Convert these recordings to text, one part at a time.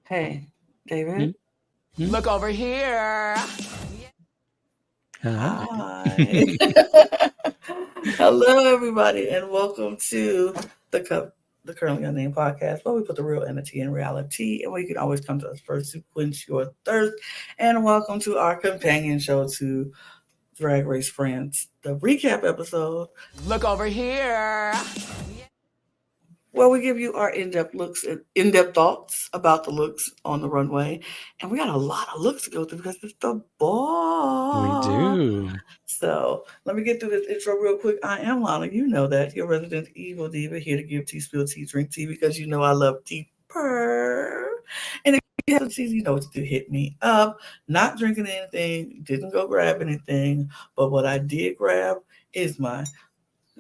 Hey, David. Look over here. Hi. Hello, everybody, and welcome to the Currently Unnamed Podcast, where we put the real entity in reality, and where you can always come to us first to quench your thirst. And welcome to our companion show to DragRace Friends, the recap episode. Look over here. Where we give you our in-depth looks and in-depth thoughts about the looks on the runway. And we got a lot of looks to go through because it's the ball. We do. So let me get through this intro real quick. I am Lana. You know that. Your resident evil diva, here to give tea, spill tea, drink tea, because you know I love tea. And if you have tea, you know what to do. Hit me up. Not drinking anything. Didn't go grab anything. But what I did grab is my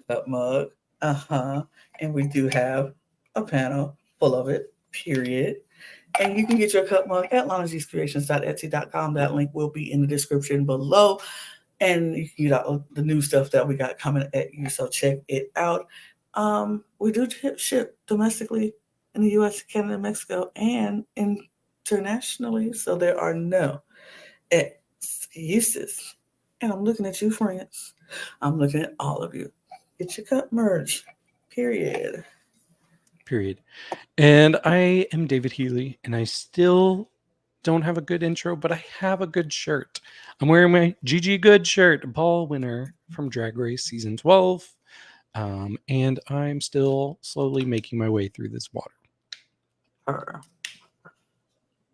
cup mug. And we do have a panel full of it, period. And you can get your cup mug at lanagcreations.etsy.com. That link will be in the description below. And you can get the new stuff that we got coming at you, so check it out. We do ship domestically in the U.S., Canada, Mexico, and internationally, so there are no excuses. And I'm looking at you, friends. I'm looking at all of you. Get your cup merch. Period. And I am David Healy, and I still don't have a good intro, but I have a good shirt. I'm wearing my GG Good shirt, ball winner from Drag Race Season 12. And I'm still slowly making my way through this water.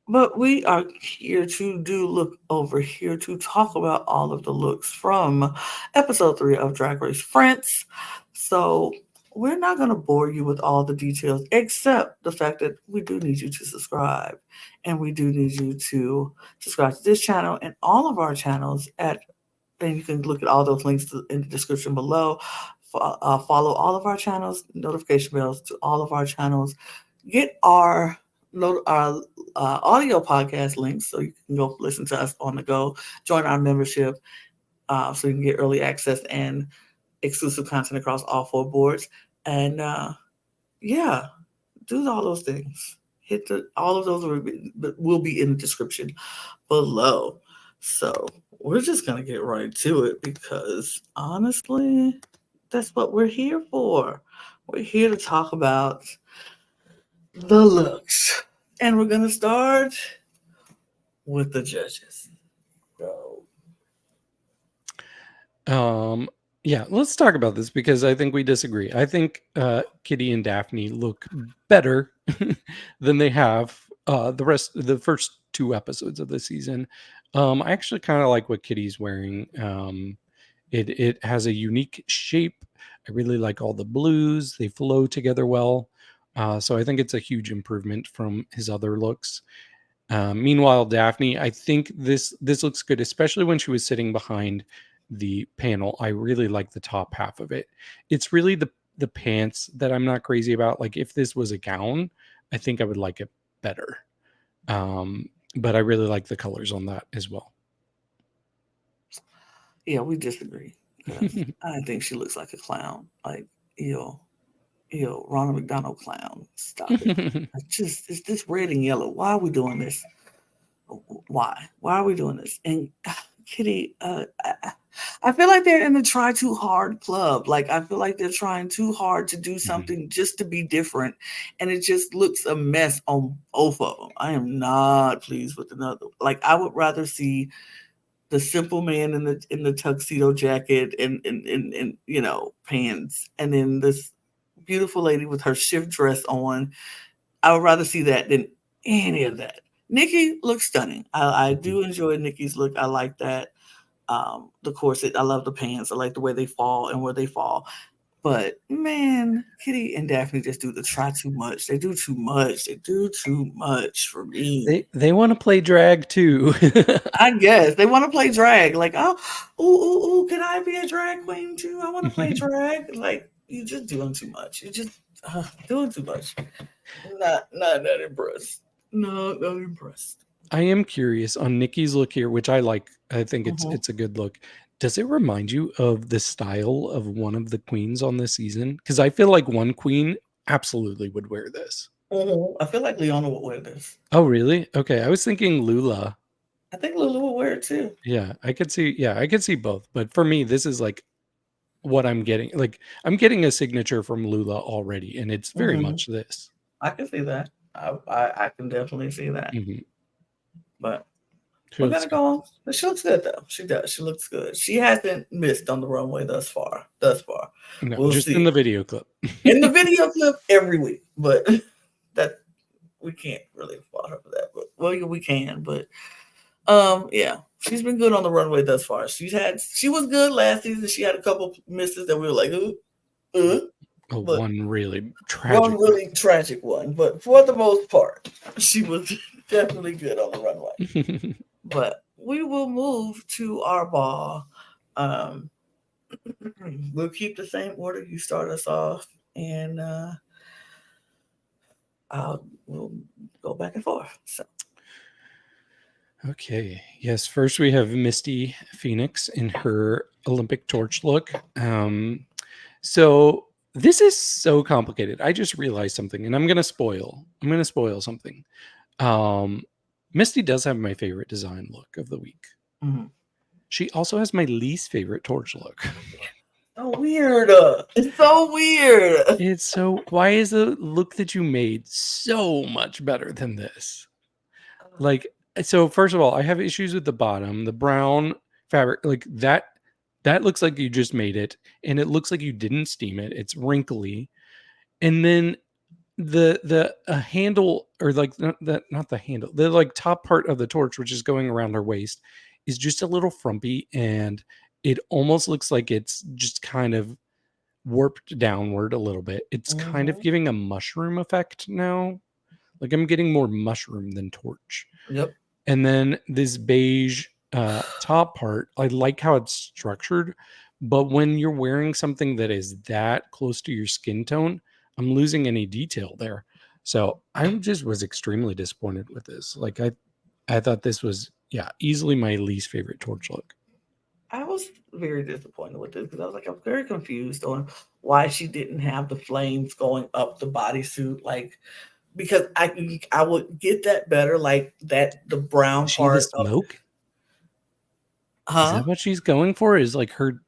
But we are here to look over here to talk about all of the looks from episode 3 of Drag Race France. So we're not going to bore you with all the details, except the fact that we do need you to subscribe. And we do need you to subscribe to this channel and all of our channels and you can look at all those links in the description below. Follow all of our channels, notification bells to all of our channels. Get our audio podcast links so you can go listen to us on the go. Join our membership so you can get early access and exclusive content across all 4 boards. And do all those things. All of those will be in the description below. So we're just going to get right to it because honestly, that's what we're here for. We're here to talk about the looks. And we're going to start with the judges. Let's talk about this because I think we disagree. I think Kitty and Daphne look better than they have the first 2 episodes of the season. I actually kind of like what Kitty's wearing. It has a unique shape. I really like all the blues. They flow together well. So I think it's a huge improvement from his other looks. Meanwhile, Daphne, I think this looks good, especially when she was sitting behind the panel. I really like the top half of it. It's really the pants that I'm not crazy about. Like if this was a gown, I think I would like it better. But I really like the colors on that as well. Yeah, we disagree. I think she looks like a clown. Like, Ronald McDonald clown. Stop it. It's this red and yellow. Why are we doing this? Why are we doing this? And Kitty, I feel like they're in the try too hard club. Like I feel like they're trying too hard to do something just to be different, and it just looks a mess on both of them. I am not pleased with another. Like I would rather see the simple man in the tuxedo jacket and pants, and then this beautiful lady with her shift dress on. I would rather see that than any of that. Nikki looks stunning. I do enjoy Nikki's look. I like that. The corset. I love the pants. I like the way they fall and where they fall. But man, Kitty and Daphne just try too much. They do too much. They do too much for me. They want to play drag too. I guess they want to play drag. Like, ooh, can I be a drag queen too? I want to play drag. Like, you're just doing too much. You're just doing too much. Not impressed. Not impressed. I am curious on Nikki's look here, which I like. I think it's a good look. Does it remind you of the style of one of the queens on this season? Because I feel like one queen absolutely would wear this. I feel like Leona would wear this. Oh, really? Okay, I was thinking Lula. I think Lulu would wear it too. Yeah, I could see. Yeah, I could see both. But for me, this is like what I'm getting. Like I'm getting a signature from Lula already, and it's very hmm much this. I can see that. I can definitely see that. Mhm. But She we're looks gonna go on. But she looks good though. She does. She looks good. She hasn't missed on the runway thus far. no, We'll just in see. the video clip. In the video clip every week, but that we can't really fault her for that. But well, yeah, we can. But yeah, she's been good on the runway thus far. She was good last season. She had a couple misses that we were like, but One really one tragic. really tragic one. But for the most part, she was definitely good on the runway. But we will move to our ball. We'll keep the same order. You start us off, and we'll go back and forth. So. Okay. Yes. First, we have Misty Phoenix in her Olympic torch look. So this is so complicated. I just realized something, and I'm gonna spoil something. Misty does have my favorite design look of the week. Mm-hmm. She also has my least favorite torch look. So weird. It's so weird. It's so. Why is the look that you made so much better than this? Like, so first of all, I have issues with the bottom, the brown fabric, like that. That looks like you just made it, and it looks like you didn't steam it. It's wrinkly, and then the handle, or like not the handle, the like top part of the torch, which is going around her waist, is just a little frumpy, and it almost looks like it's just kind of warped downward a little bit. It's kind of giving a mushroom effect now. Like I'm getting more mushroom than torch. Yep. And then this beige top part, I like how it's structured, but when you're wearing something that is that close to your skin tone, I'm losing any detail there. So I just was extremely disappointed with this. Like I thought this was, yeah, easily my least favorite torch look. I was very disappointed with this because I was like, I'm very confused on why she didn't have the flames going up the bodysuit. Like, because I would get that better, like that the brown Is she the part of smoke? Is huh? that what she's going for? Is like her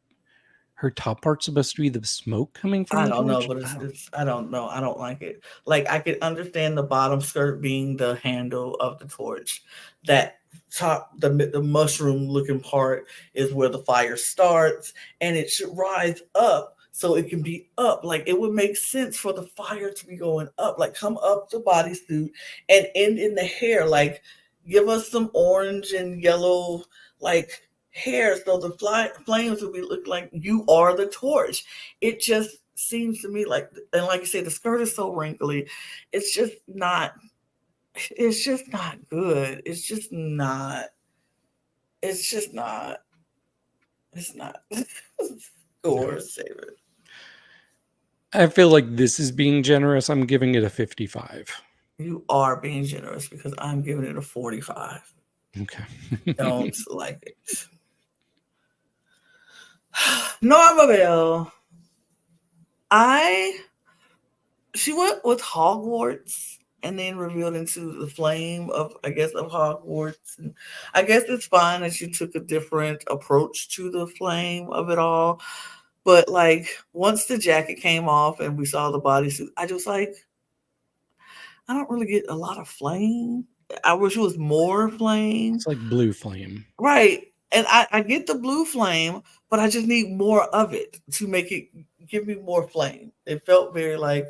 top part's supposed to be the smoke coming from I the don't know, torch? but it's I don't know. I don't like it. Like I could understand the bottom skirt being the handle of the torch. That top the mushroom looking part is where the fire starts, and it should rise up so it can be up. Like it would make sense for the fire to be going up, like come up the bodysuit and end in the hair. Like give us some orange and yellow like hair so the flames would be look like you are the torch. It just seems to me like, and like you said, the skirt is so wrinkly. It's just not. It's just not good. It's just not. It's just not. It's not. Or save it. I feel like this is being generous. I'm giving it a 55. You are being generous because I'm giving it a 45. Okay. Don't like it. Norma Bell. She went with Hogwarts and then revealed into the flame of, I guess, of Hogwarts. And I guess it's fine that she took a different approach to the flame of it all. But like once the jacket came off and we saw the bodysuit, I just like, I don't really get a lot of flame. I wish it was more flame. It's like blue flame. Right. And I get the blue flame, but I just need more of it to make it give me more flame. It felt very like,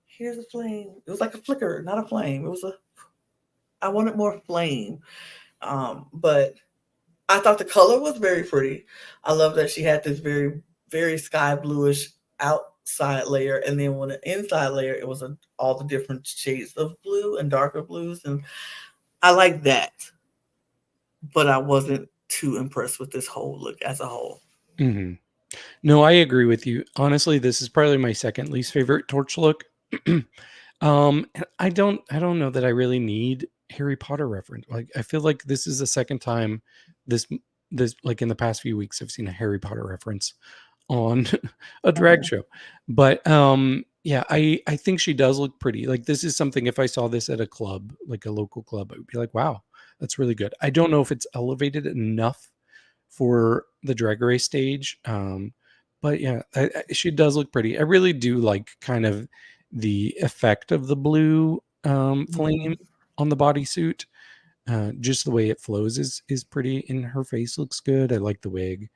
here's a flame. It was like a flicker, not a flame. I wanted more flame. But I thought the color was very pretty. I love that she had this very, very sky bluish outside layer. And then when the inside layer, it was all the different shades of blue and darker blues. And I like that. But I wasn't too impressed with this whole look as a whole. Mm-hmm. No, I agree with you. Honestly, this is probably my second least favorite torch look. I don't know that I really need Harry Potter reference. Like, I feel like this is the second time this like in the past few weeks I've seen a Harry Potter reference on a drag show. But Yeah, I think she does look pretty. Like, this is something, if I saw this at a club, like a local club, I would be like, wow, that's really good. I don't know if it's elevated enough for the drag race stage. But yeah, she does look pretty. I really do like kind of the effect of the blue flame Mhm. on the bodysuit. Just the way it flows is pretty, and her face looks good. I like the wig,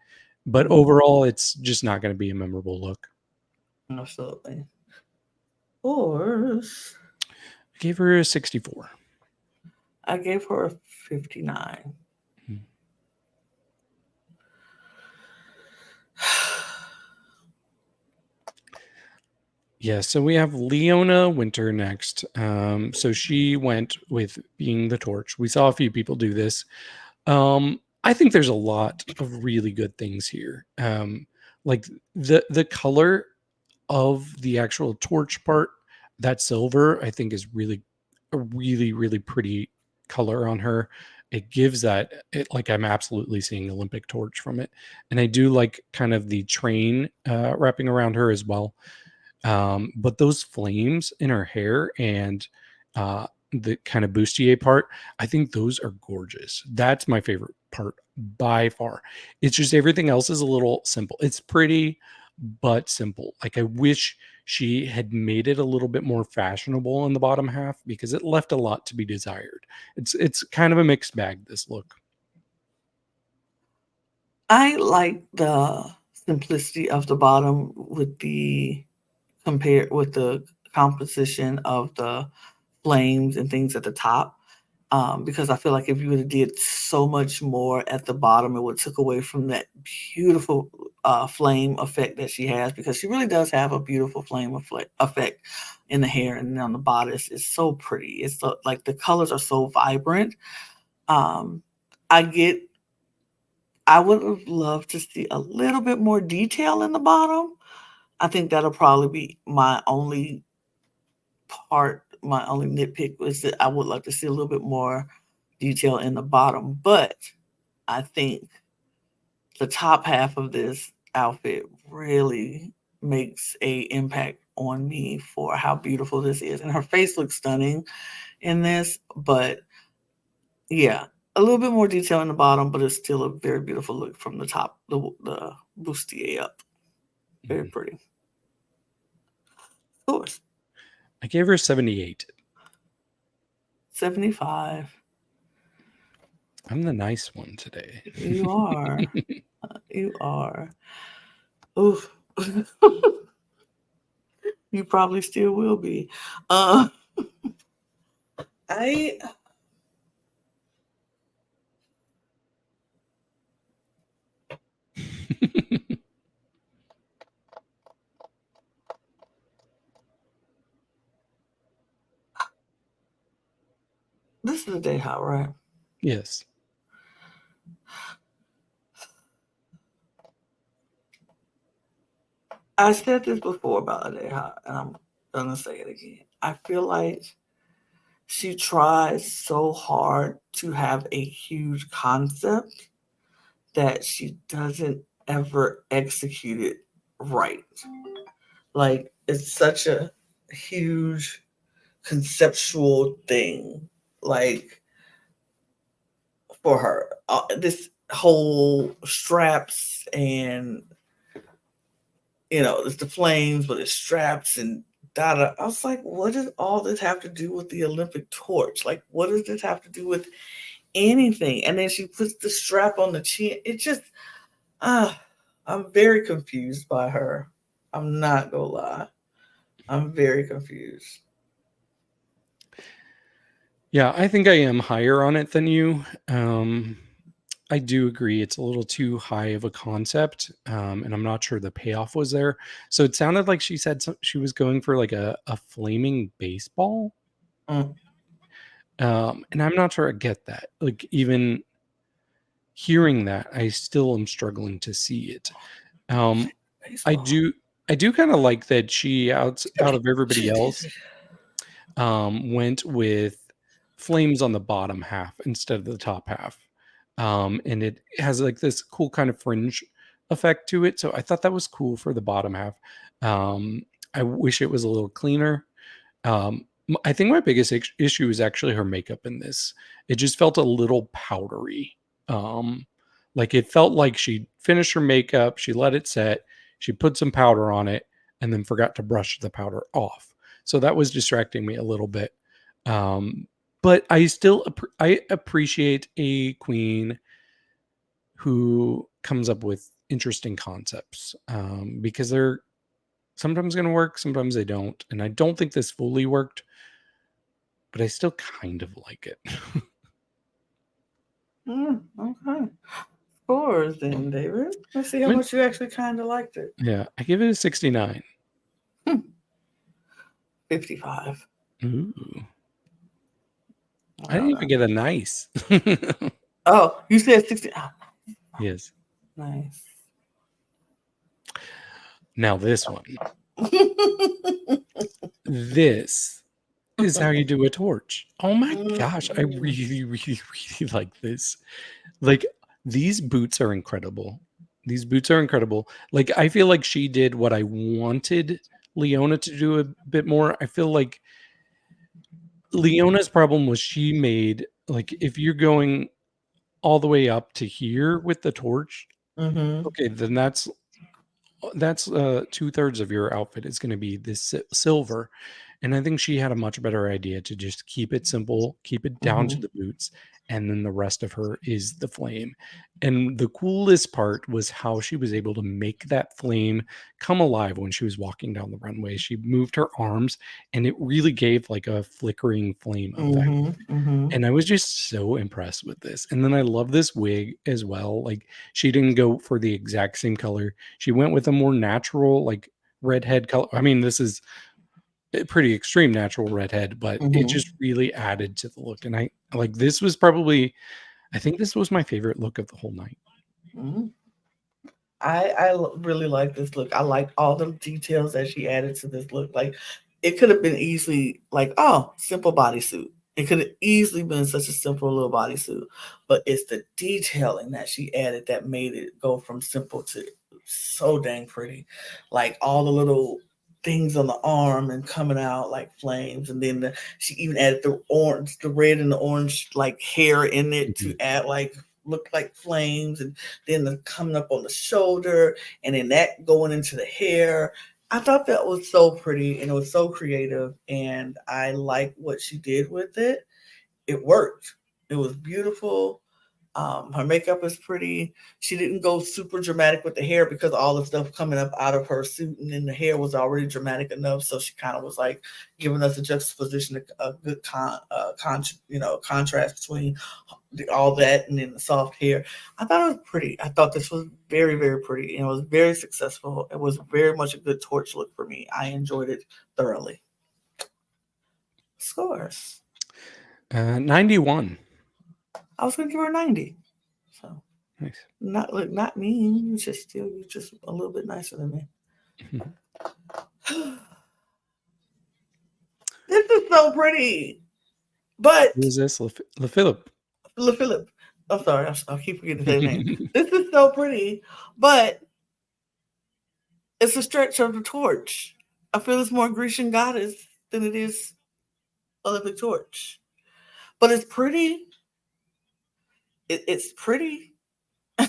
but Mhm. overall, it's just not going to be a memorable look. Absolutely. Course. I gave her a 64. I gave her a 59. Hmm. Yeah, so we have Leona Winter next. So she went with being the torch. We saw a few people do this. I think there's a lot of really good things here. Like the color of the actual torch part, that silver, I think is really a really pretty color on her. It gives like I'm absolutely seeing Olympic torch from it, and I do like kind of the train wrapping around her as well. But those flames in her hair and the kind of bustier part, I think those are gorgeous. That's my favorite part by far. It's just everything else is a little simple. It's pretty, but simple. Like, I wish she had made it a little bit more fashionable in the bottom half, because it left a lot to be desired. It's kind of a mixed bag, this look. I like the simplicity of the bottom with the compared with the composition of the flames and things at the top. Because I feel like if you would have did so much more at the bottom, it would took away from that beautiful flame effect that she has. Because she really does have a beautiful flame effect in the hair and on the bodice. It's so pretty. It's so, like the colors are so vibrant. Um, I get. I would have loved to see a little bit more detail in the bottom. I think that'll probably be my only part, my only nitpick was that I would like to see a little bit more detail in the bottom. But I think the top half of this outfit really makes a impact on me for how beautiful this is. And her face looks stunning in this, but yeah, a little bit more detail in the bottom, but it's still a very beautiful look from the top, the bustier up. Very Mhm. pretty. Of course. I gave her 78. 75. I'm the nice one today. You are. You are. Oof. You probably still will be. Uh, I this is Edeha, right? Yes. I said this before about Edeha, and I'm gonna say it again. I feel like she tries so hard to have a huge concept that she doesn't ever execute it right. Like it's such a huge conceptual thing. Like for her, this whole straps and it's the flames, but it's straps and da. I was like, what does all this have to do with the Olympic torch? Like, what does this have to do with anything? And then she puts the strap on the chin. It just, I'm very confused by her. I'm not gonna lie. I'm very confused. Yeah, I think I am higher on it than you. I do agree it's a little too high of a concept, and I'm not sure the payoff was there. So it sounded like she said she was going for like a flaming baseball, Mm. and I'm not sure I get that. Like, even hearing that, I still am struggling to see it. Um, I Baseball. do I do kind of like that she out of everybody Excuse else me. went with flames on the bottom half instead of the top half. And it has like this cool kind of fringe effect to it. So I thought that was cool for the bottom half. I wish it was a little cleaner. I think my biggest issue is actually her makeup in this. It just felt a little powdery. Like it felt like she finished her makeup, she let it set, she put some powder on it, and then forgot to brush the powder off. So that was distracting me a little bit. But I still I appreciate a queen who comes up with interesting concepts, because they're sometimes going to work, sometimes they don't. And I don't think this fully worked, but I still kind of like it. Okay. Scores then, David. Let's see how much you actually kind of liked it. Yeah, I give it a 69. 55. Ooh. I didn't even get a nice. Oh, you said 60. Yes. Nice. Now this one. This is how you do a torch. Oh my gosh, I really, really, really like this. Like, these boots are incredible. These boots are incredible. Like, I feel like she did what I wanted Leona to do a bit more. I feel like Leona's problem was she made, like, if you're going all the way up to here with the torch, okay, then that's 2/3 of your outfit is going to be this silver. And I think she had a much better idea to just keep it simple, keep it down to the boots, and then the rest of her is the flame. And the coolest part was how she was able to make that flame come alive when she was walking down the runway. She moved her arms and it really gave like a flickering flame effect. And I was just so impressed with this. And then I love this wig as well. Like, she didn't go for the exact same color. She went with a more natural, like, redhead color. I mean, this is a pretty extreme natural redhead, but it just really added to the look. And I like, this was probably, I think this was my favorite look of the whole night. I really like this look. I like all the details that she added to this look. Like, it could have been easily like, oh, simple bodysuit. It could have easily been such a simple little bodysuit, but it's the detailing that she added that made it go from simple to so dang pretty. Like all the little things on the arm and coming out like flames, and then she even added the orange, the red and the orange like hair in it to add like look like flames, and then the coming up on the shoulder, and then that going into the hair. I thought that was so pretty and it was so creative, and I like what she did with it. It worked. It was beautiful. Her makeup is pretty. She didn't go super dramatic with the hair because all the stuff coming up out of her suit and then the hair was already dramatic enough. So she kind of was like giving us a juxtaposition, a good contrast between all that and then the soft hair. I thought it was pretty. I thought this was very, very pretty, and it was very successful. It was very much a good torch look for me. I enjoyed it thoroughly. Scores. 91. I was gonna give her a 90. So nice. Not mean. You're just a little bit nicer than me. This is so pretty. But who is this? Filip. Filip. I'm sorry, I'll keep forgetting his name. This is so pretty, but it's a stretch of the torch. I feel it's more Grecian goddess than it is Olympic torch. But it's pretty. It's pretty. I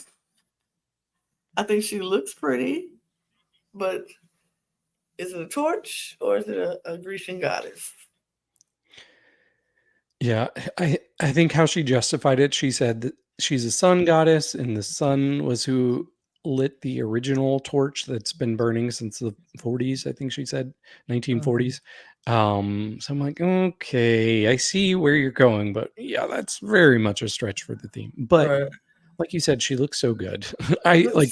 think she looks pretty, but is it a torch or is it a Grecian goddess? Yeah, I think how she justified it, she said that she's a sun goddess, and the sun was who lit the original torch that's been burning since the 40s, I think she said, 1940s. So I'm like, okay, I see where you're going, but yeah, that's very much a stretch for the theme. But like you said, she looks so good. I like,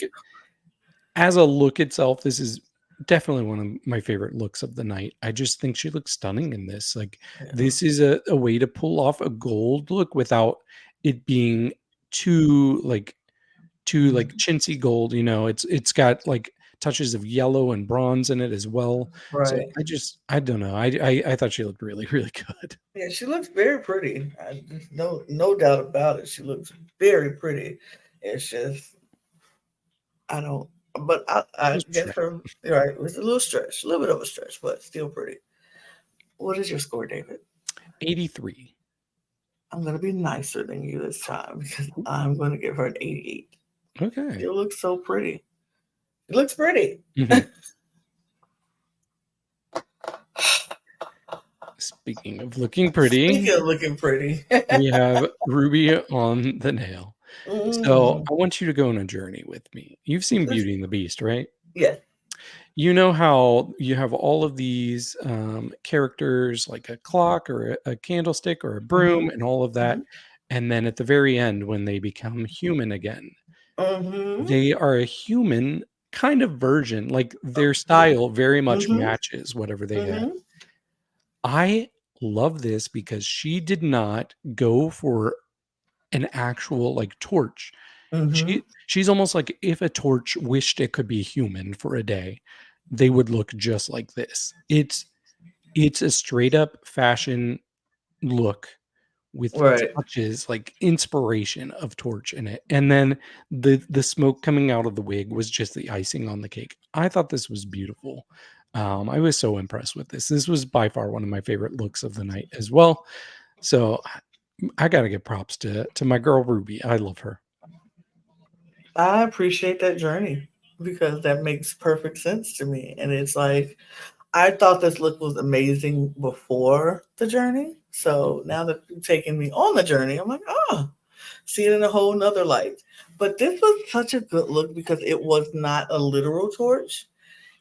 as a look itself, this is definitely one of my favorite looks of the night. I just think she looks stunning in this. Like, this is a way to pull off a gold look without it being too chintzy gold. You know, it's got like touches of yellow and bronze in it as well. So I don't know. I thought she looked really, really good. Yeah, she looks very pretty. No doubt about it. She looks very pretty. It's just, I don't, But I Just guess try. her right. It was a little stretch, a little bit of a stretch, but still pretty. What is your score, David? 83. I'm gonna be nicer than you this time because I'm gonna give her an 88. Okay. It looks so pretty. It looks pretty. Mhm. Speaking of looking pretty, Speaking of looking pretty. we have Ruby on the nail. So Mhm. I want you to go on a journey with me. You've seen Beauty and the Beast, right? Yes. You know how you have all of these characters like a clock or a candlestick or a broom Mhm. and all of that. Mhm. And then at the very end, when they become human again, Mhm. they are a human kind of version. Like their style very much Mhm. matches whatever they have. Mhm. I love this because she did not go for an actual like torch. Mhm. She's almost like if a torch wished it could be human for a day, they would look just like this. It's a straight up fashion look with Right. touches like inspiration of torch in it. And then the smoke coming out of the wig was just the icing on the cake. I thought this was beautiful. I was so impressed with this. This was by far one of my favorite looks of the night as well. So I got to give props to my girl Ruby. I love her. I appreciate that journey because that makes perfect sense to me. And it's like I thought this look was amazing before the journey. So now that you're taking me on the journey, I'm like, oh, see it in a whole nother light. But this was such a good look because it was not a literal torch.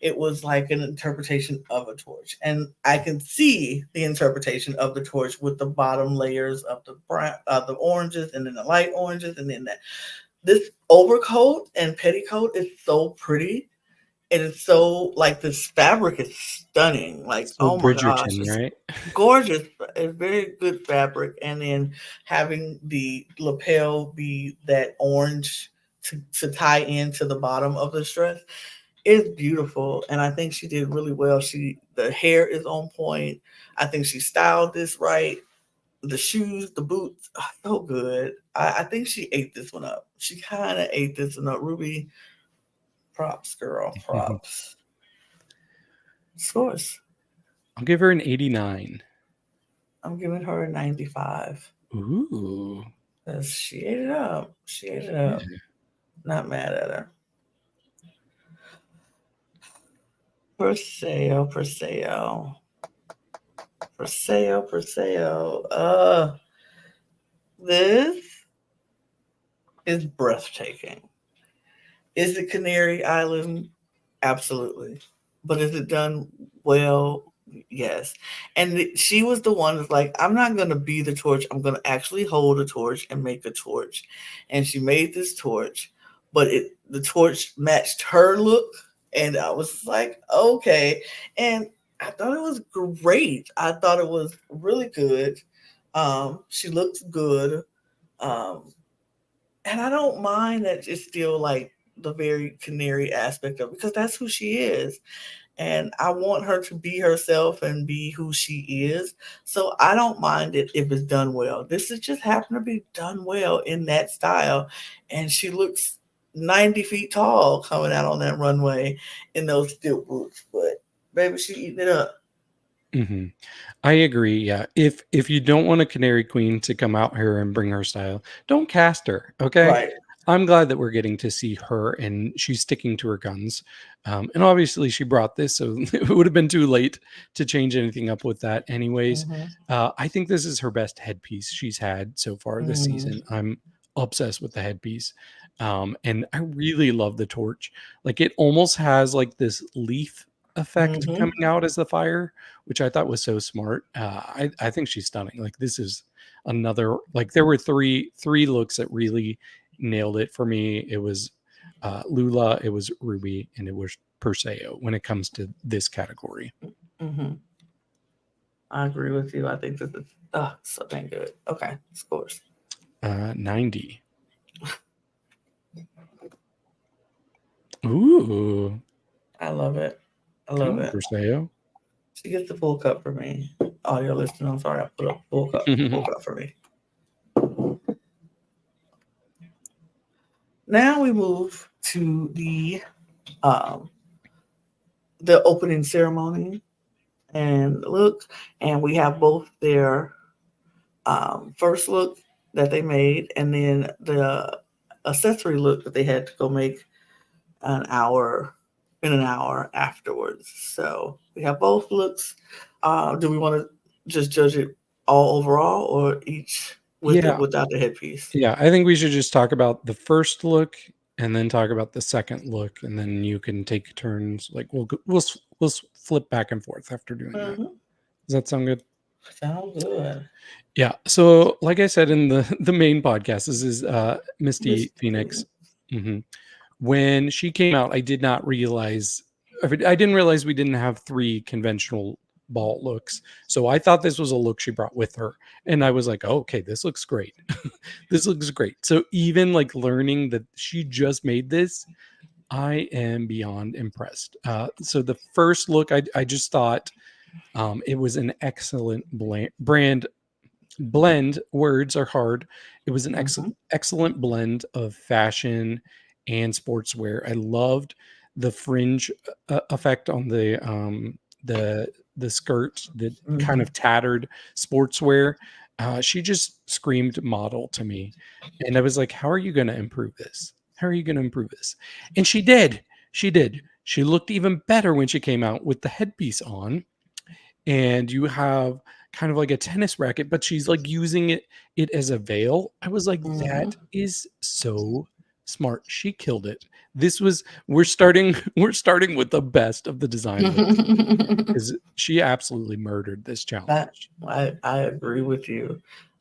It was like an interpretation of a torch. And I can see the interpretation of the torch with the bottom layers of the brown, the oranges, and then the light oranges, and then that. This overcoat and petticoat is so pretty. And it's so like this fabric is stunning. Like, So oh my gosh, Bridgerton, it's right? gorgeous. It's very good fabric. And then having the lapel be that orange to tie into the bottom of the dress is beautiful. And I think she did really well. The hair is on point. I think she styled this right. The shoes, the boots, so good. I think she ate this one up. She kind of ate this one up. Ruby, props, girl, props. Scores. I'll give her an 89. I'm giving her a 95. Ooh. Because she ate it up. She ate it Yeah. up. Not mad at her. Perseo. This is breathtaking. Is it Canary Island? Absolutely. But is it done well? Yes. And she was the one that's like, I'm not going to be the torch. I'm going to actually hold a torch and make a torch. And she made this torch, but the torch matched her look. And I was like, okay. And I thought it was great. I thought it was really good. She looks good. Um, and I don't mind that it's still like the very canary aspect of it because that's who she is. And I want her to be herself and be who she is. So I don't mind it if it's done well. This is just happened to be done well in that style. And she looks 90 feet tall coming out on that runway in those steel boots. But baby, she eating it up. Hmm. I agree. Yeah. If you don't want a canary queen to come out here and bring her style, don't cast her. Okay. Right. I'm glad that we're getting to see her and she's sticking to her guns. And obviously she brought this, so it would have been too late to change anything up with that anyways. Mm-hmm. I think this is her best headpiece she's had so far this season. I'm obsessed with the headpiece. And I really love the torch. Like it almost has like this leaf effect Mm-hmm. coming out as the fire, which I thought was so smart. I think she's stunning. Like this is another, like there were three looks that really nailed it for me. It was Lula, it was Ruby, and it was Perseo when it comes to this category. Mm-hmm. I agree with you. I think this is so dang good. Okay, scores. 90. Ooh. I love it. I Come love on, it. Perseo. She gets the full cup for me. Audio listener, I'm sorry, I put up full cup for me. Now we move to the um, the opening ceremony and look, and we have both their first look that they made, and then the accessory look that they had to go make an hour an hour afterwards. So we have both looks. Do we want to just judge it all overall, or each with it Yeah. without the headpiece? Yeah. I think we should just talk about the first look and then talk about the second look. And then you can take turns. Like we'll flip back and forth after doing that. Mm-hmm. Does that sound good? Sounds good. Yeah. So, like I said in the main podcast, this is Misty Misty. Phoenix. hmm When she came out, I did not realize. I didn't realize we didn't have three conventional ball looks. So I thought this was a look she brought with her, and I was like, oh, "Okay, this looks great. This looks great." So even like learning that she just made this, I am beyond impressed. So the first look, I just thought it was an excellent brand blend. Words are hard. It was an Mm-hmm. excellent blend of fashion and sportswear. I loved the fringe effect on the skirt, the kind Mm-hmm. of tattered sportswear. She just screamed model to me, and I was like, how are you going to improve this? How are you going to improve this? And she did. She did. She looked even better when she came out with the headpiece on, and you have kind of like a tennis racket, but she's like using it as a veil. I was like, Mm-hmm. that is so smart. She killed it. This was we're starting with the best of the design looks because she absolutely murdered this That challenge. I agree with you.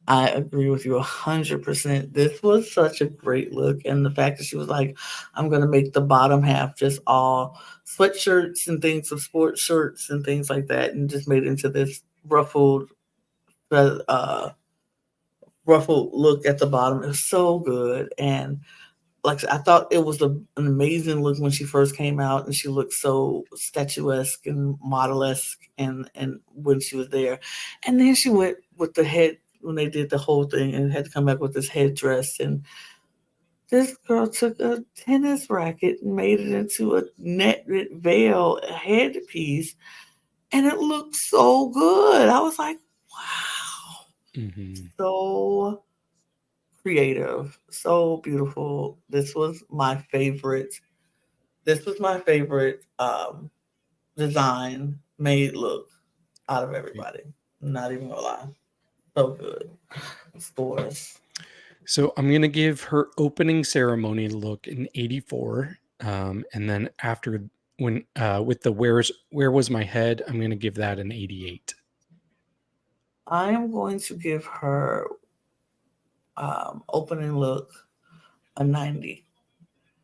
I agree with you 100%. This was such a great look, and the fact that she was like, "I'm gonna make the bottom half just all sweatshirts and things of sports shirts and things like that," and just made it into this uh, uh, ruffled look at the bottom. It was so good, and like I thought it was an amazing look when she first came out, and she looked so statuesque and model-esque, and when she was there, and then she went with the head when they did the whole thing and had to come back with this headdress. And this girl took a tennis racket and made it into a netted veil headpiece, and it looked so good. I was like, wow, hmm so creative, so beautiful. This was my favorite design made look out of everybody. I'm not even gonna lie. So good. Scores. So I'm gonna give her opening ceremony look an 84, and then after when with the where was my head, I'm gonna give that an 88. I am going to give her opening look a 90.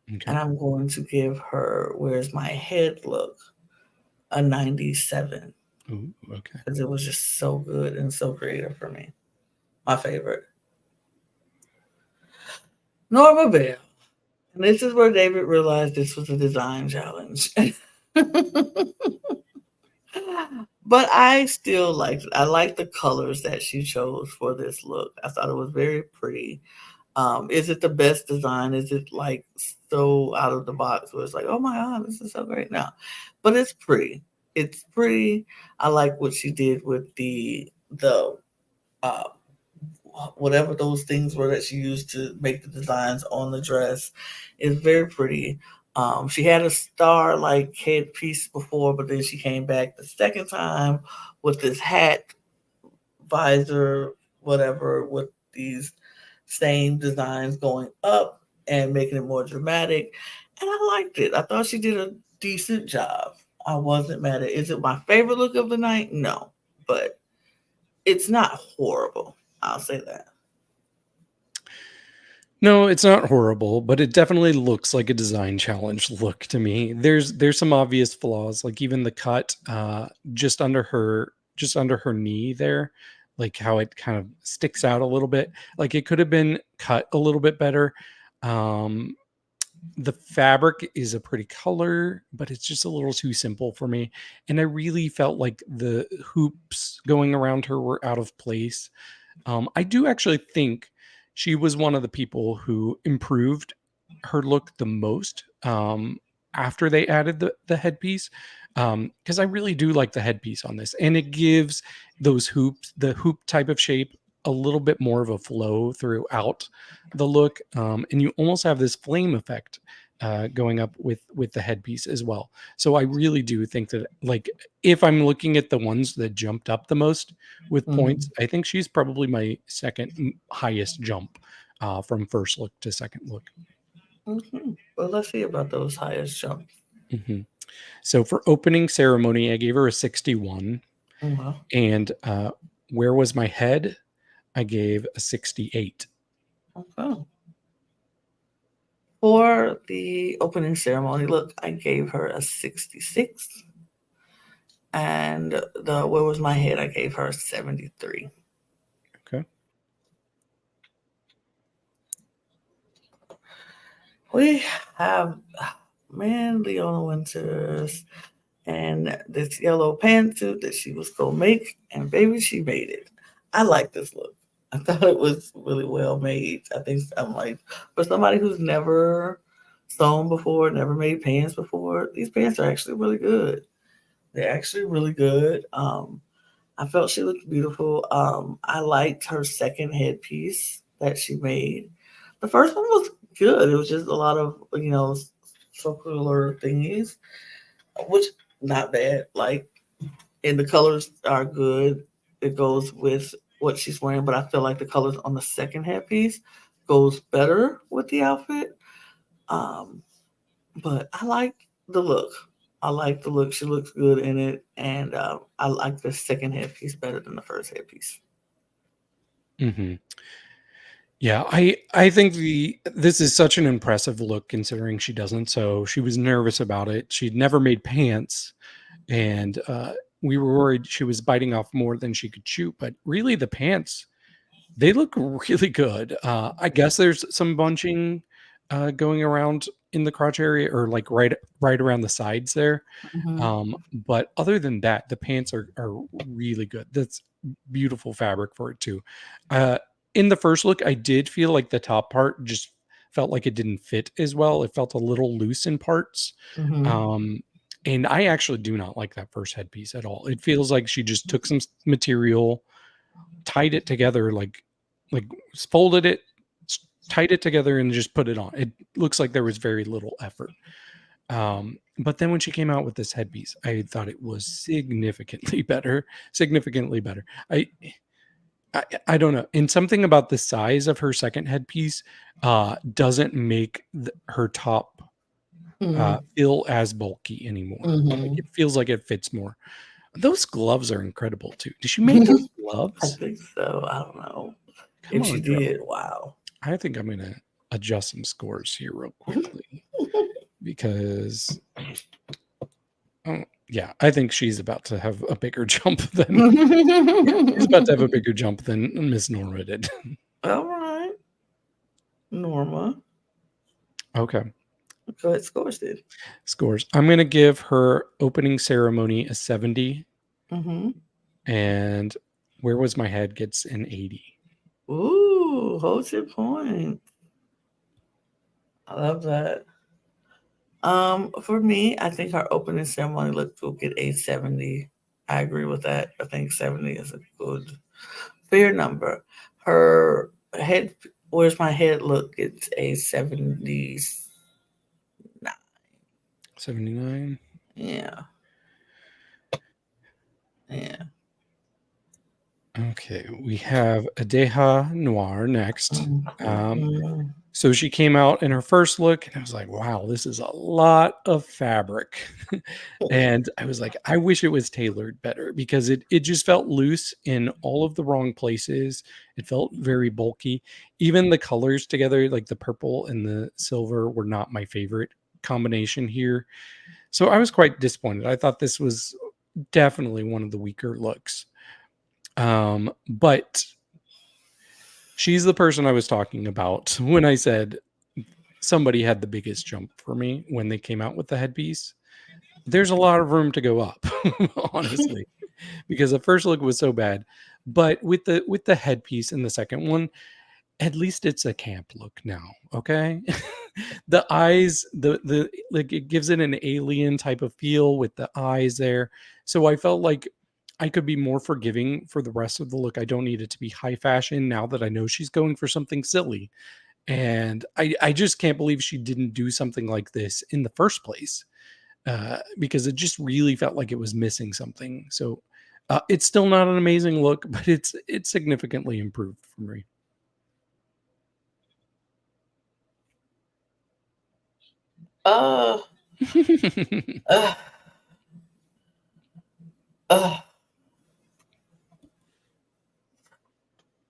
And Okay. I'm going to give her where's my head look a 97. Ooh, okay. Because it was just so good and so creative for me. My favorite. Norma Bell. And this is where David realized this was a design challenge. But I still liked it. I like the colors that she chose for this look. I thought it was very pretty. Is it the best design? Is it like so out of the box where it's like, oh my god, this is so great now? But it's pretty. It's pretty. I like what she did with the uh, whatever those things were that she used to make the designs on the dress. Is very pretty. She had a star like headpiece before, but then she came back the second time with this hat, visor, whatever, with these same designs going up and making it more dramatic. And I liked it. I thought she did a decent job. I wasn't mad at it. Is it my favorite look of the night? No, but it's not horrible. I'll say that. No, it's not horrible, but it definitely looks like a design challenge look to me. There's some obvious flaws, like even the cut just under her knee there, like how it kind of sticks out a little bit. Like it could have been cut a little bit better. Um, the fabric is a pretty color, but it's just a little too simple for me. And I really felt like the hoops going around her were out of place. I do actually think she was one of the people who improved her look the most. after they added the headpiece, because I really do like the headpiece on this, and it gives those hoops, the hoop type of shape, a little bit more of a flow throughout the look, and you almost have this flame effect going up with the headpiece as well. So I really do think that, like, if I'm looking at the ones that jumped up the most with points, I think she's probably my second highest jump from first look to second look. Well, let's see about those highest jumps. So for opening ceremony, I gave her a 61. Wow. And where was my head? I gave a 68. Okay. For the opening ceremony look, I gave her a 66. And the where was my head? I gave her a 73. Okay. We have Leona Winters and this yellow pantsuit that she was gonna make, and baby, she made it. I like this look. I thought it was really well made. I think I'm like, for somebody who's never sewn before, never made pants before, these pants are actually really good. They're actually really good. I felt she looked beautiful. I liked her second headpiece that she made. The first one was good. It was just a lot of, circular thingies, which not bad. Like, and the colors are good. It goes with what she's wearing, but I feel like the colors on the second headpiece goes better with the outfit. But I like the look. She looks good in it, and I like the second headpiece better than the first headpiece. Yeah, I think this is such an impressive look considering she doesn't. So she was nervous about it. She'd never made pants, and we were worried she was biting off more than she could chew. But really, the pants, they look really good. I guess there's some bunching going around in the crotch area, or like right around the sides there. But other than that, the pants are really good. That's beautiful fabric for it too. In the first look, I did feel like the top part just felt like it didn't fit as well. It felt a little loose in parts. And I actually do not like that first headpiece at all. It feels like she just took some material, tied it together, like folded it, tied it together, and just put it on. It looks like there was very little effort. But then when she came out with this headpiece, I thought it was significantly better. I don't know. And something about the size of her second headpiece doesn't make her top feel as bulky anymore. Like, it feels like it fits more. Those gloves are incredible too. Did she make those gloves? I think so. I don't know. If she did, wow. I think I'm going to adjust some scores here real quickly because, I think she's about to have a bigger jump than Miss Norma did. All right, Norma. Okay. Go ahead, scores, dude. Scores. I'm going to give her opening ceremony a 70. And where was my head gets an 80. Ooh, hold your point. I love that. For me, I think her opening ceremony look will get a 70. I agree with that. I think 70 is a good, fair number. Her head, where's my head look? It's a 79. 79? Yeah. Okay, we have Edeha Noire next. So she came out in her first look, and I was like, wow, this is a lot of fabric. And I was like, I wish it was tailored better, because it just felt loose in all of the wrong places. It felt very bulky. Even the colors together, like the purple and the silver, were not my favorite combination here. So I was quite disappointed. I thought this was definitely one of the weaker looks. But she's the person I was talking about when I said somebody had the biggest jump for me when they came out with the headpiece. There's a lot of room to go up, honestly, because the first look was so bad. But with the headpiece in the second one, at least it's a camp look now. Okay. the eyes, the like it gives it an alien type of feel with the eyes there. So I felt like I could be more forgiving for the rest of the look. I don't need it to be high fashion now that I know she's going for something silly. And I just can't believe she didn't do something like this in the first place, because it just really felt like it was missing something. So it's still not an amazing look, but it's significantly improved for me. Uh, uh, uh.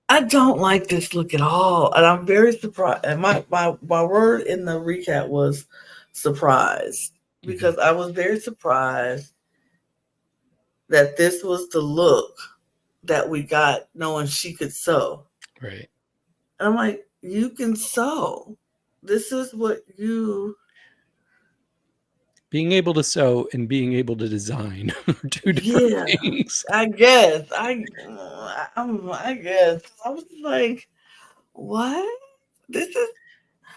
I don't like this look at all, and I'm very surprised. And my word in the recap was surprised, because I was very surprised that this was the look that we got, knowing she could sew. Right. And I'm like, you can sew. This is what you. Being able to sew and being able to design are two different things. I guess. I guess. I was like, what? This is.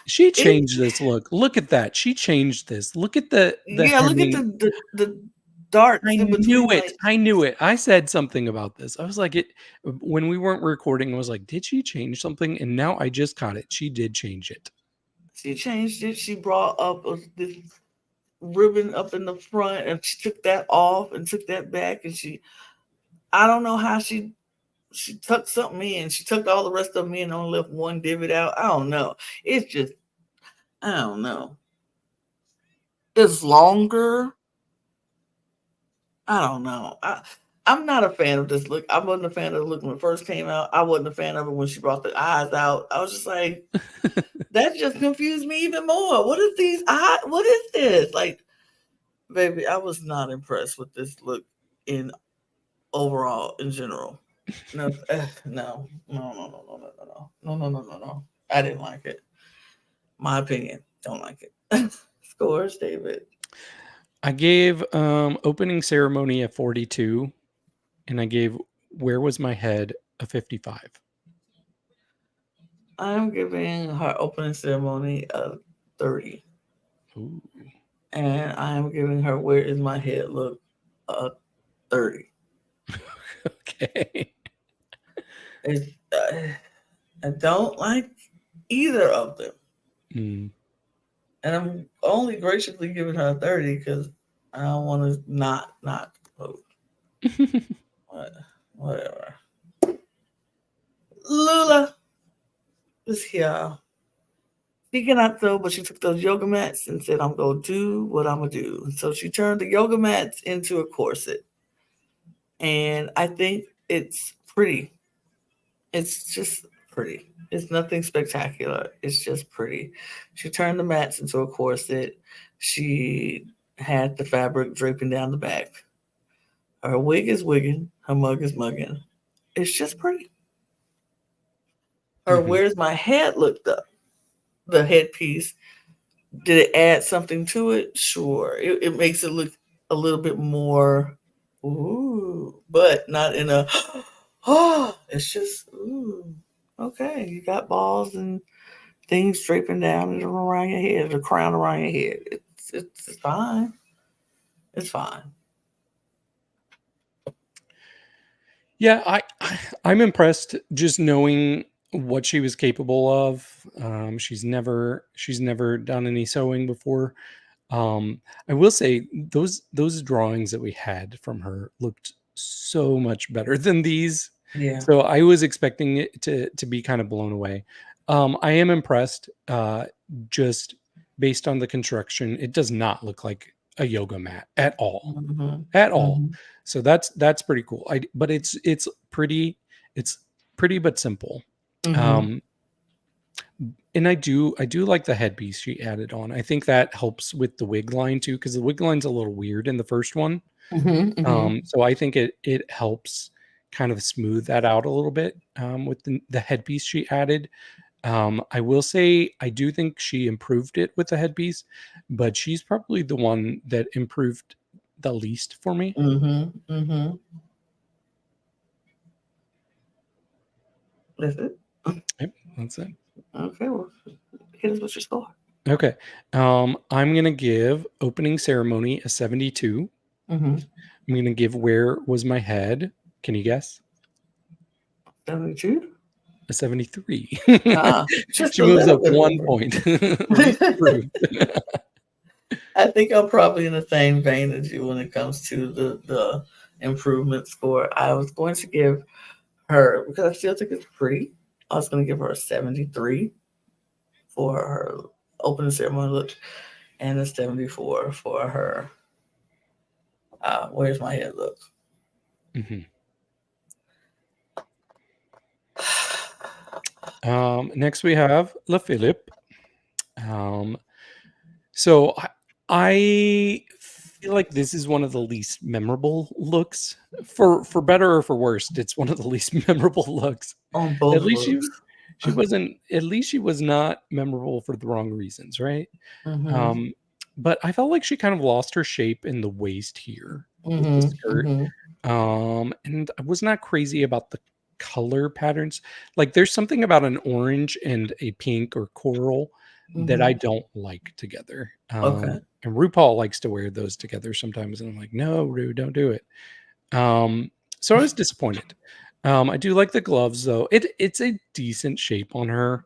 She changed this look. Look at that. She changed this. Look at the Yeah, look at hemming. the darts I in knew between. it. Like, I knew it. I said something about this. I was like, it when we weren't recording, I was like, did she change something? And now I just caught it. She did change it. she changed it. She brought up this ribbon up in the front, and she took that off and took that back, and I don't know how she tucked something in. She tucked all the rest of them in and only left one divot out. I don't know. It's just, I don't know. It's longer. I don't know. I'm not a fan of this look. I wasn't a fan of the look when it first came out. I wasn't a fan of it when she brought the eyes out. I was just like, that just confused me even more. What is these eyes? What is this? Like, baby, I was not impressed with this look in overall, in general. No, no, no, no, no, no, no, no, no, no, no, no, no. I didn't like it. My opinion, don't like it. Scores, David. I gave opening ceremony a 42, and I gave Where Was My Head a 55. I'm giving her opening ceremony a 30. Ooh. And I'm giving her Where Is My Head Look a 30. Okay. It's, I don't like either of them. Mm. And I'm only graciously giving her a 30 because I don't want to not vote. Whatever. Lula is here. She cannot sew, but she took those yoga mats and said, I'm going to do what I'm going to do. So she turned the yoga mats into a corset. And I think it's pretty. It's just pretty. It's nothing spectacular. It's just pretty. She turned the mats into a corset. She had the fabric draping down the back. Her wig is wigging. Her mug is mugging. It's just pretty. Her Where's My Head looked up. The headpiece. Did it add something to it? Sure. It makes it look a little bit more, ooh, but not in a, oh, it's just, ooh, okay. You got balls and things draping down and around your head, the crown around your head. It's fine. It's fine. Yeah, I'm impressed just knowing what she was capable of. She's never done any sewing before. I will say those drawings that we had from her looked so much better than these. Yeah. So I was expecting it to be kind of blown away. I am impressed. Just based on the construction, it does not look like a yoga mat at all. Mm-hmm. At all. Mm-hmm. So that's pretty cool. But it's pretty but simple. Mm-hmm. And I do like the headpiece she added on. I think that helps with the wig line too, because the wig line's a little weird in the first one. Mm-hmm. Mm-hmm. So I think it helps kind of smooth that out a little bit with the headpiece she added. I will say I do think she improved it with the headpiece, but she's probably the one that improved the least for me. Mm-hmm. Mm-hmm. That's it. Yep, that's it. Okay, well, hit us with your score. Okay. I'm going to give Opening Ceremony a 72. Mm-hmm. I'm going to give Where Was My Head? Can you guess? 72? A 73. Just She a moves little up bit 1 over. point. Improved. I think I'm probably in the same vein as you when it comes to the improvement score. I was going to give her, because I still think it's pretty, I was going to give her a 73 for her opening ceremony look and a 74 for her Where's My Head look. Mm-hmm. Next we have La Philip. So I feel like this is one of the least memorable looks. For better or for worse, it's one of the least memorable looks. On both At least looks. she wasn't. At least she was not memorable for the wrong reasons, right? Mm-hmm. But I felt like she kind of lost her shape in the waist here with the Mm-hmm. skirt. And I was not crazy about the color patterns. Like there's something about an orange and a pink or coral that I Mm-hmm. don't like together. Okay. And RuPaul likes to wear those together sometimes, and I'm like, no, Ru, don't do it. So I was disappointed. I do like the gloves though. It's a decent shape on her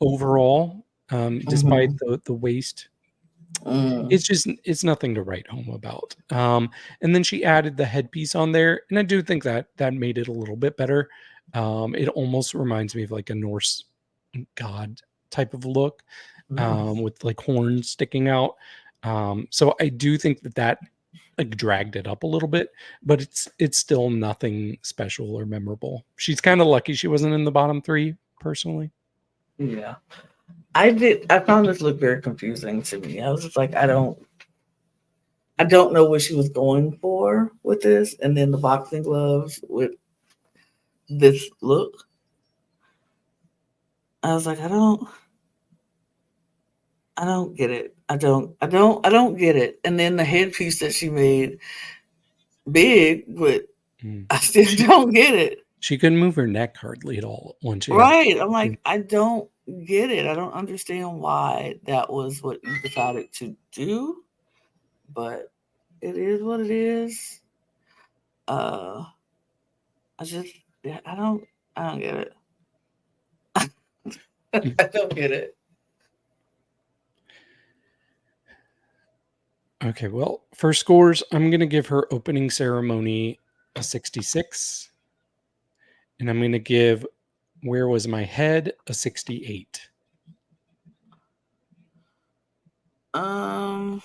overall, despite Mm-hmm. the waist. Mm. It's nothing to write home about. And then she added the headpiece on there, and I do think that made it a little bit better. It almost reminds me of like a Norse god type of look, Nice. with like horns sticking out. So I do think that like dragged it up a little bit, but it's still nothing special or memorable. She's kind of lucky she wasn't in the bottom 3 personally. Yeah. I found this look very confusing to me. I was just like, I don't know what she was going for with this, and then the boxing gloves with this look. I was like, I don't get it. I don't get it. And then the headpiece that she made big, but Mm. I still don't get it. She couldn't move her neck hardly at all when she had. Right. I'm like, I don't get it. I don't understand why that was what you decided to do, but it is what it is. Uh yeah, I don't get it. I don't get it. Okay, well, for scores, I'm going to give her Opening Ceremony a 66. And I'm going to give Where Was My Head a 68. Um,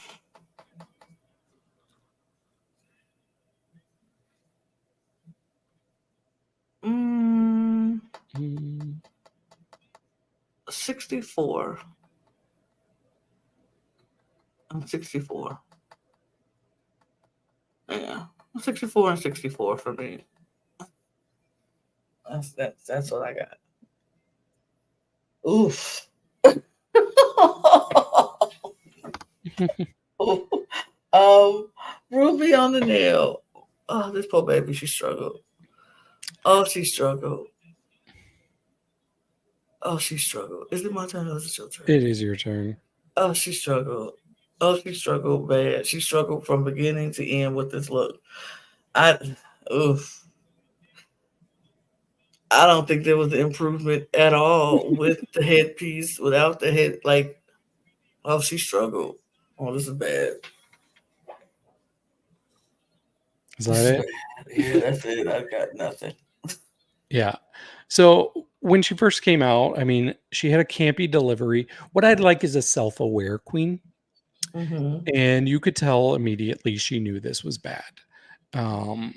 mm, Mm, 64. I'm 64. Yeah. 64 and 64 for me. That's what I got. Oof. Ruby on the nail. Oh, this poor baby, she struggled. Oh, she struggled. Oh, she struggled. Is it my turn or is it your turn? It is your turn. Oh, she struggled. Oh, she struggled bad. She struggled from beginning to end with this look. Oof. I don't think there was an improvement at all with the headpiece, without the head. Like, oh, she struggled. Oh, this is bad. Is This that is it? bad. Yeah, that's it. I got nothing. Yeah. So when she first came out, I mean, she had a campy delivery. What I'd like is a self aware queen. Mm-hmm. And you could tell immediately she knew this was bad. Um,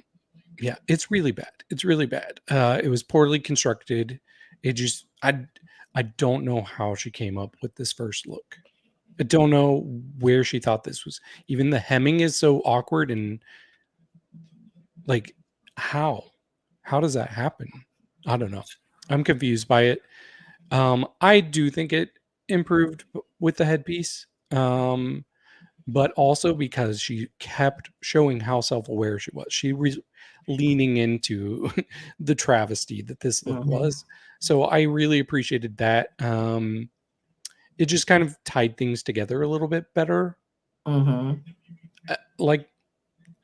yeah, it's really bad. It's really bad. It was poorly constructed. It just, I don't know how she came up with this first look. I don't know where she thought this was. Even the hemming is so awkward and like, how? How does that happen? I don't know. I'm confused by it. I do think it improved with the headpiece. But also because she kept showing how self-aware she was. She was leaning into the travesty that this look Mm-hmm. was. So I really appreciated that. it just kind of tied things together a little bit better. Mm-hmm. Like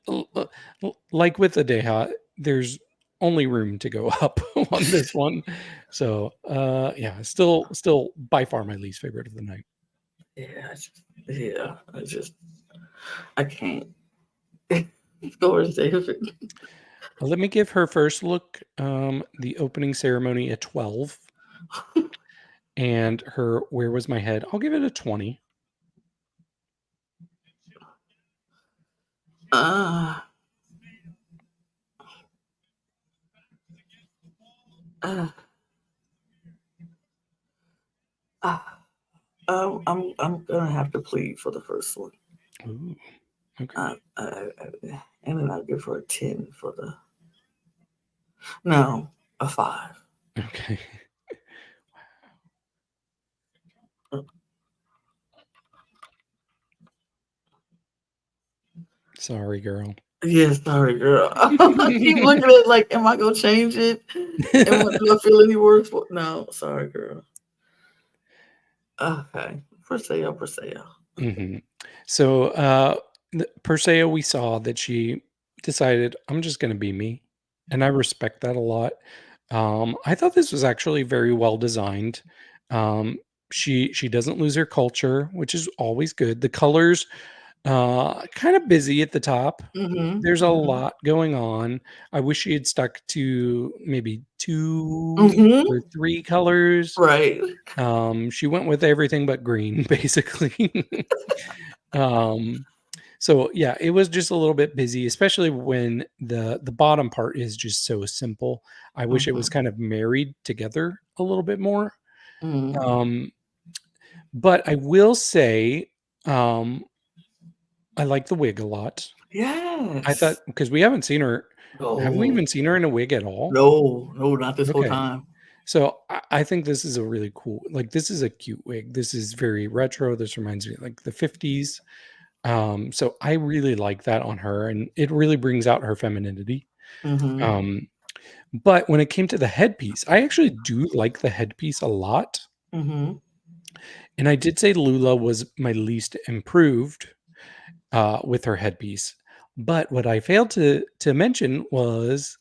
with Edeha, there's only room to go up on this one. So yeah, still by far my least favorite of the night. Yeah, I can't. Scores, David. Let me give her first look, the opening ceremony, a 12. And her Where Was My Head? I'll give it a 20. Uh, uh, uh, I'm gonna have to plead for the first one. Ooh, okay. And then I'll give her a 10 for a 5. Okay. Sorry, girl. Yeah, sorry, girl. I keep looking at it like, am I gonna change it? Do I feel any worse? No, sorry, girl. Okay, Perseo. Mm-hmm. So, Perseo, we saw that she decided, I'm just going to be me. And I respect that a lot. I thought this was actually very well designed. She doesn't lose her culture, which is always good. The colors, kind of busy at the top. There's a lot going on. I wish she had stuck to maybe 2 or 3 colors. Right. She went with everything but green, basically. So yeah, it was just a little bit busy, especially when the bottom part is just so simple. I wish it was kind of married together a little bit more. But I will say, I like the wig a lot. Yes. I thought, because we haven't seen her. Have we No. even seen her in a wig at all? No, not this whole Okay. time. So I think this is a really cool, like, this is a cute wig. This is very retro. This reminds me of like the 50s. So I really like that on her, and it really brings out her femininity. But when it came to the headpiece, I actually do like the headpiece a lot. And I did say Lula was my least improved with her headpiece. But what I failed to mention was,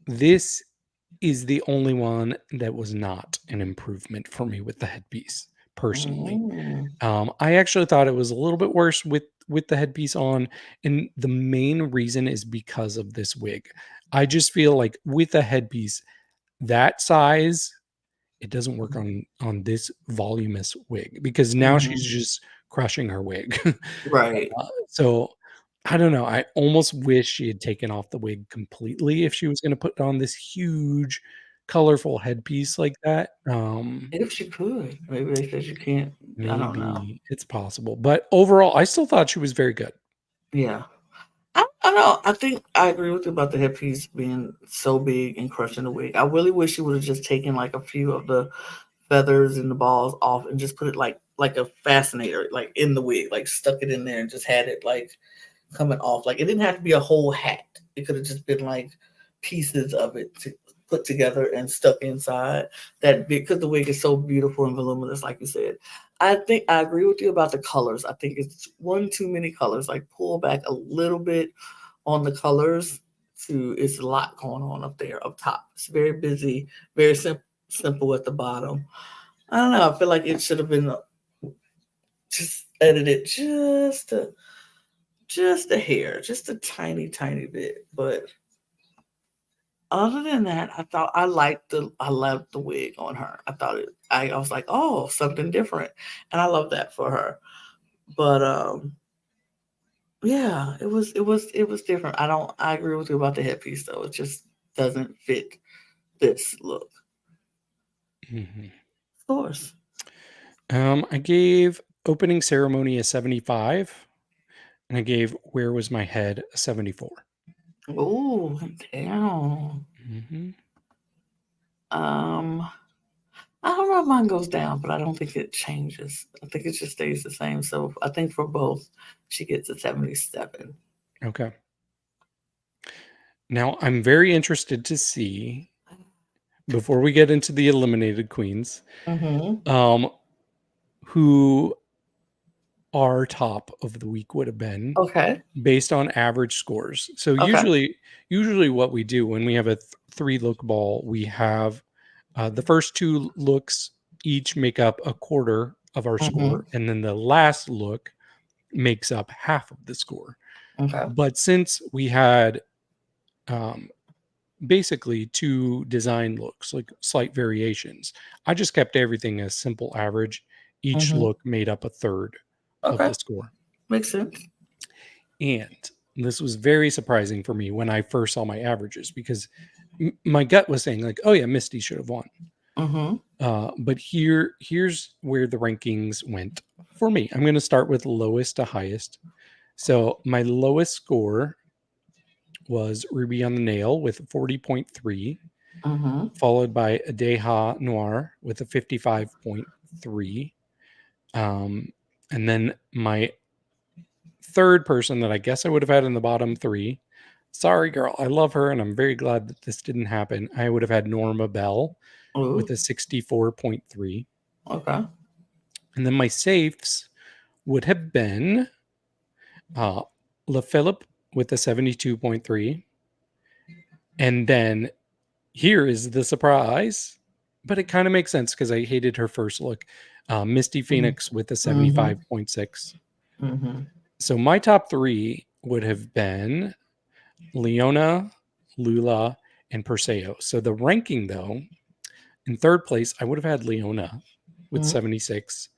this is the only one that was not an improvement for me with the headpiece, personally. I actually thought it was a little bit worse with the headpiece on, and the main reason is because of this wig. I just feel like with a headpiece that size, it doesn't work on this voluminous wig, because now she's just crushing her wig. Right. So I don't know. I almost wish she had taken off the wig completely if she was going to put on this huge, colorful headpiece like that. If she could. Maybe they said she can't. I don't know. Maybe it's possible, but overall, I still thought she was very good. Yeah. I don't know. I think I agree with you about the headpiece being so big and crushing the wig. I really wish she would have just taken like a few of the feathers and the balls off and just put it like a fascinator, like in the wig, like stuck it in there and just had it like coming off. Like it didn't have to be a whole hat. It could have just been like pieces of it put together and stuck inside that big, because the wig is so beautiful and voluminous, like you said. I think I agree with you about the colors. I think it's one too many colors. Like pull back a little bit on the colors. It's a lot going on up there up top. It's very busy, very simple at the bottom. I don't know. I feel like it should have been just edited just a hair, just a tiny bit. But other than that, I thought I loved the wig on her. I was like, oh, something different. And I love that for her. But yeah, it was different. I agree with you about the headpiece though. It just doesn't fit this look. Of course. I gave opening ceremony a 75, and I gave Where Was My Head a 74. Oh, down. I don't know if mine goes down, but I don't think it changes. I think it just stays the same. So I think for both, she gets a 77. Okay. Now I'm very interested to see, before we get into the eliminated queens, who our top of the week would have been Okay. based on average scores. So Okay. usually what we do when we have a 3-look ball, we have the first 2 looks each make up a quarter of our score, and then the last look makes up half of the score. Okay. But since we had basically 2 design looks, like slight variations, I just kept everything as simple average. Each look made up a third of the score. Makes sense. And this was very surprising for me when I first saw my averages, because my gut was saying like, oh yeah, Misty should have won. But here's where the rankings went for me. I'm going to start with lowest to highest. So my lowest score was Ruby on the Nail with 40.3, followed by Edeha Noire with a 55.3. And then my third person that I guess I would have had in the bottom 3. Sorry, girl. I love her, and I'm very glad that this didn't happen. I would have had Norma Bell with a 64.3. Okay. And then my safes would have been Filip with a 72.3. And then here is the surprise, but it kind of makes sense because I hated her first look. Misty Phoenix with a 75.6. So my top 3 would have been Leona, Lula, and Perseo. So the ranking, though, in third place, I would have had Leona with 76.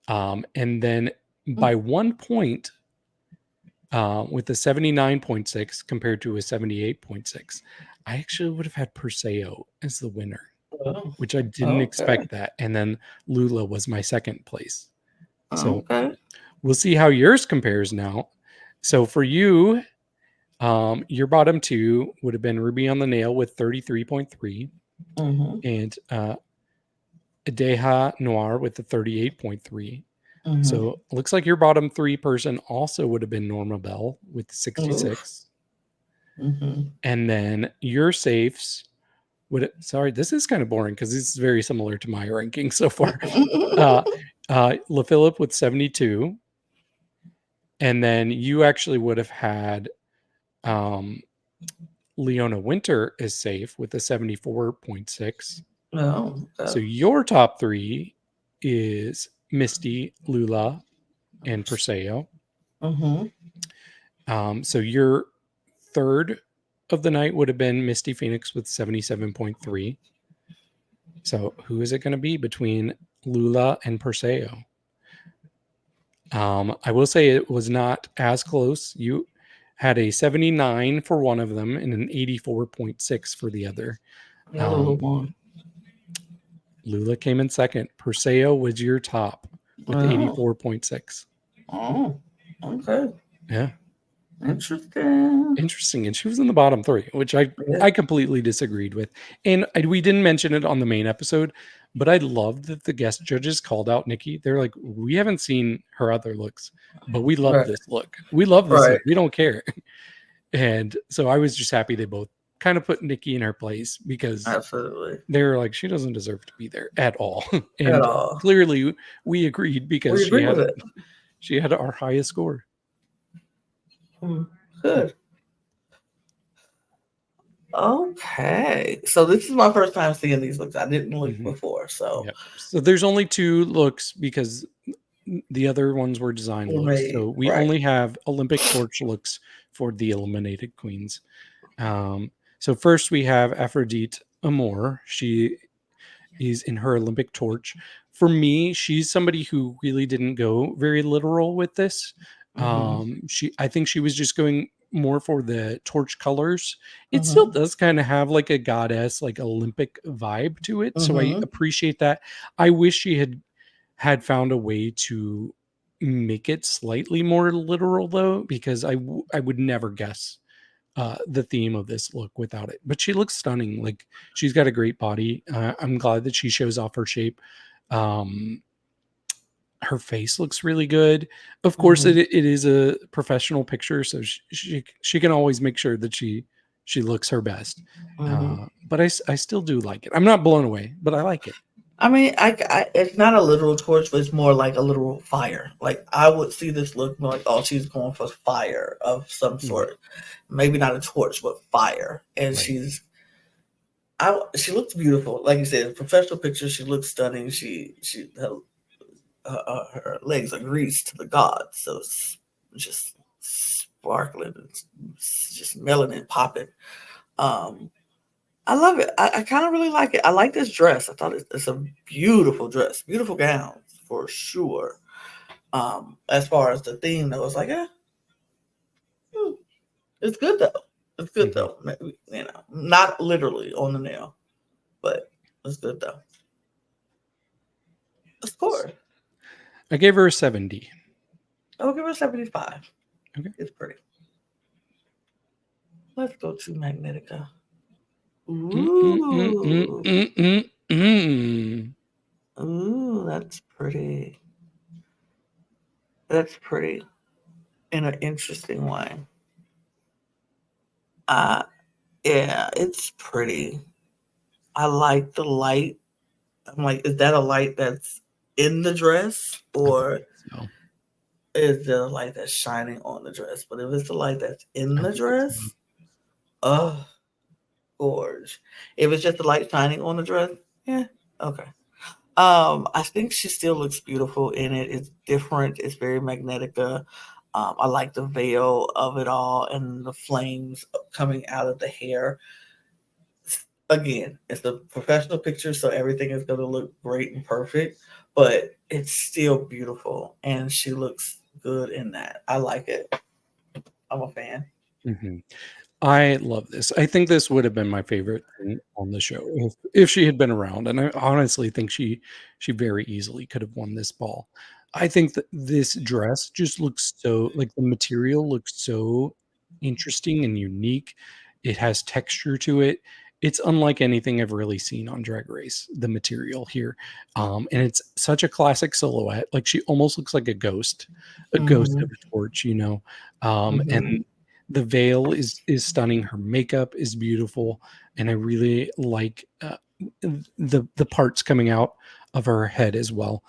And then by 1 point, with a 79.6 compared to a 78.6, I actually would have had Perseo as the winner, which I didn't expect that. And then Lula was my second place. So we'll see how yours compares now. So for you, your bottom 2 would have been Ruby on the Nail with 33.3 and Edeha Noire with the 38.3. So it looks like your bottom 3 person also would have been Norma Bell with 66. And then your safes would, sorry, this is kind of boring because this is very similar to my ranking so far. Philip with 72. And then you actually would have had Leona Winter is safe with a 74.6. So your top 3 is Misty, Lula, and Perseo. So your third of the night would have been Misty Phoenix with 77.3. So who is it going to be between Lula and Perseo? I will say it was not as close. You had a 79 for one of them and an 84.6 for the other. Lula came in second. Perseo was your top with 84.6. Oh, okay. Yeah. Interesting. And she was in the bottom 3, which I completely disagreed with. And we didn't mention it on the main episode, but I loved that the guest judges called out Nikki. They're like, we haven't seen her other looks, but we love this look. We love this look. We don't care. And so I was just happy they both kind of put Nikki in her place, because they were like, she doesn't deserve to be there at all. And clearly we agreed, because she had our highest score. Good. Okay. So this is my first time seeing these looks. I didn't look before. So So there's only 2 looks because the other ones were design looks. So we only have Olympic torch looks for the eliminated queens. So first we have Afrodite Amour. She is in her Olympic torch. For me, she's somebody who really didn't go very literal with this. I think she was just going more for the torch colors. It still does kind of have like a goddess, like Olympic vibe to it. So I appreciate that. I wish she had found a way to make it slightly more literal, though, because I would never guess the theme of this look without it. But she looks stunning. Like, she's got a great body. I'm glad that she shows off her shape. Her face looks really good. Of course, it is a professional picture, so she can always make sure that she looks her best. But I still do like it. I'm not blown away, but I like it. I mean, it's not a literal torch, but it's more like a literal fire. Like I would see this look more like, oh, she's going for fire of some Mhm. sort. Maybe not a torch, but fire. And Right. she looks beautiful. Like you said, professional pictures, she looks stunning. Her legs are greased to the gods, so it's just sparkling. It's just melanin popping. Um, I love it. I kind of really like it. I like this dress. I thought it's a beautiful dress, beautiful gown for sure. As far as the theme though, it's like, hmm, it's good though. It's good Mhm. though. Not literally on the nail, but it's good though. Of course, I gave her a 70. I'll give her 75. Okay. It's pretty. Let's go to Magnetica. Mm, mm, mm, mm, Ooh, mm, mm, ooh, that's pretty. That's pretty in an interesting way. Uh, yeah, it's pretty. I like the light. I'm like, is that a light that's in the dress I or believe so. is there a light that's shining on the dress? But if it's the light that's in I the believe so. dress, oh, gorge. If it's just the light shining on the dress, yeah, okay. I think she still looks beautiful in it. It's different. It's very magnetica. I like the veil of it all and the flames coming out of the hair. Again, it's a professional picture, so everything is going to look great and perfect, but it's still beautiful, and she looks good in that. I like it. I'm a fan. Mhm. I love this. I think this would have been my favorite thing on the show if she had been around, and I honestly think she very easily could have won this ball. I think that this dress just looks so like the material looks so interesting and unique. It has texture to it. It's unlike anything I've really seen on Drag Race, the material here. And it's such a classic silhouette. Like she almost looks like a ghost Hmm. of a torch, you know. And Hmm. the veil is stunning, her makeup is beautiful, and I really like, the parts coming out of her head as well.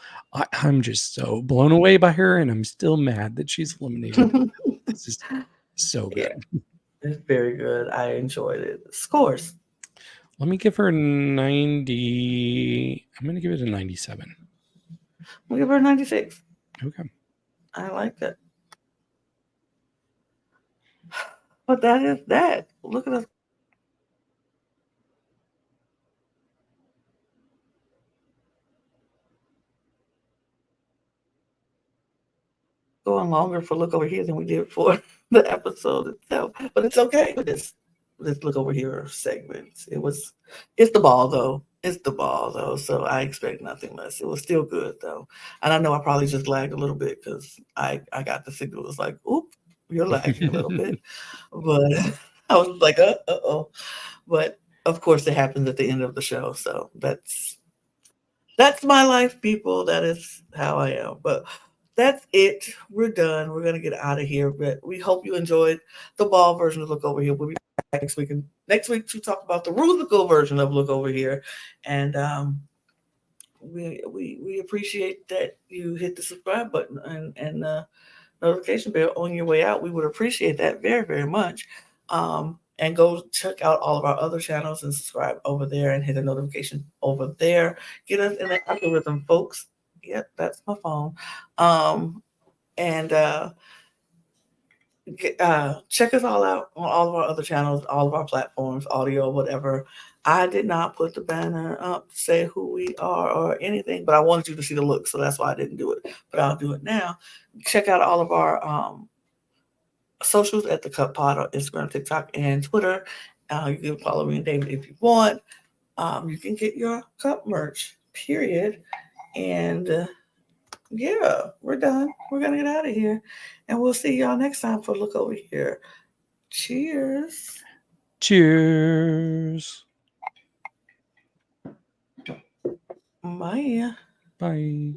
I'm just so blown away by her, and I'm still mad that she's eliminated. This is so Yeah, good. it's very good. I enjoyed it. Scores. Let me give her 90. I'm gonna give it a 97. We'll give her a 96. Okay. I like it. But that is that. Look at us going longer for Look Over Here than we did for the episode itself. But it's okay with this Look Over Here segment. It's the ball though. It's the ball though. So I expect nothing less. It was still good though. And I know I probably just lagged a little bit because I got the signal. It was like, oop, you're lagging a little bit. But I was like, oh. But of course it happens at the end of the show. So that's my life, people. That is how I am. But that's it. We're done. We're gonna get out of here. But we hope you enjoyed the ball version of Look Over Here. We'll be back next week to talk about the musical version of Look Over Here. And we appreciate that you hit the subscribe button and notification bell on your way out. We would appreciate that very, very much. And go check out all of our other channels and subscribe over there and hit the notification over there. Get us in the algorithm, folks. Yep, that's my phone. And check us all out on all of our other channels, all of our platforms, audio, whatever. I did not put the banner up to say who we are or anything, but I wanted you to see the look, so that's why I didn't do it. But I'll do it now. Check out all of our socials at the Cup Pod on Instagram, TikTok, and Twitter. You can follow me and David if you want. You can get your cup merch, period. And yeah, we're done. We're going to get out of here. And we'll see y'all next time for Look Over Here. Cheers. Cheers. Bye. Bye.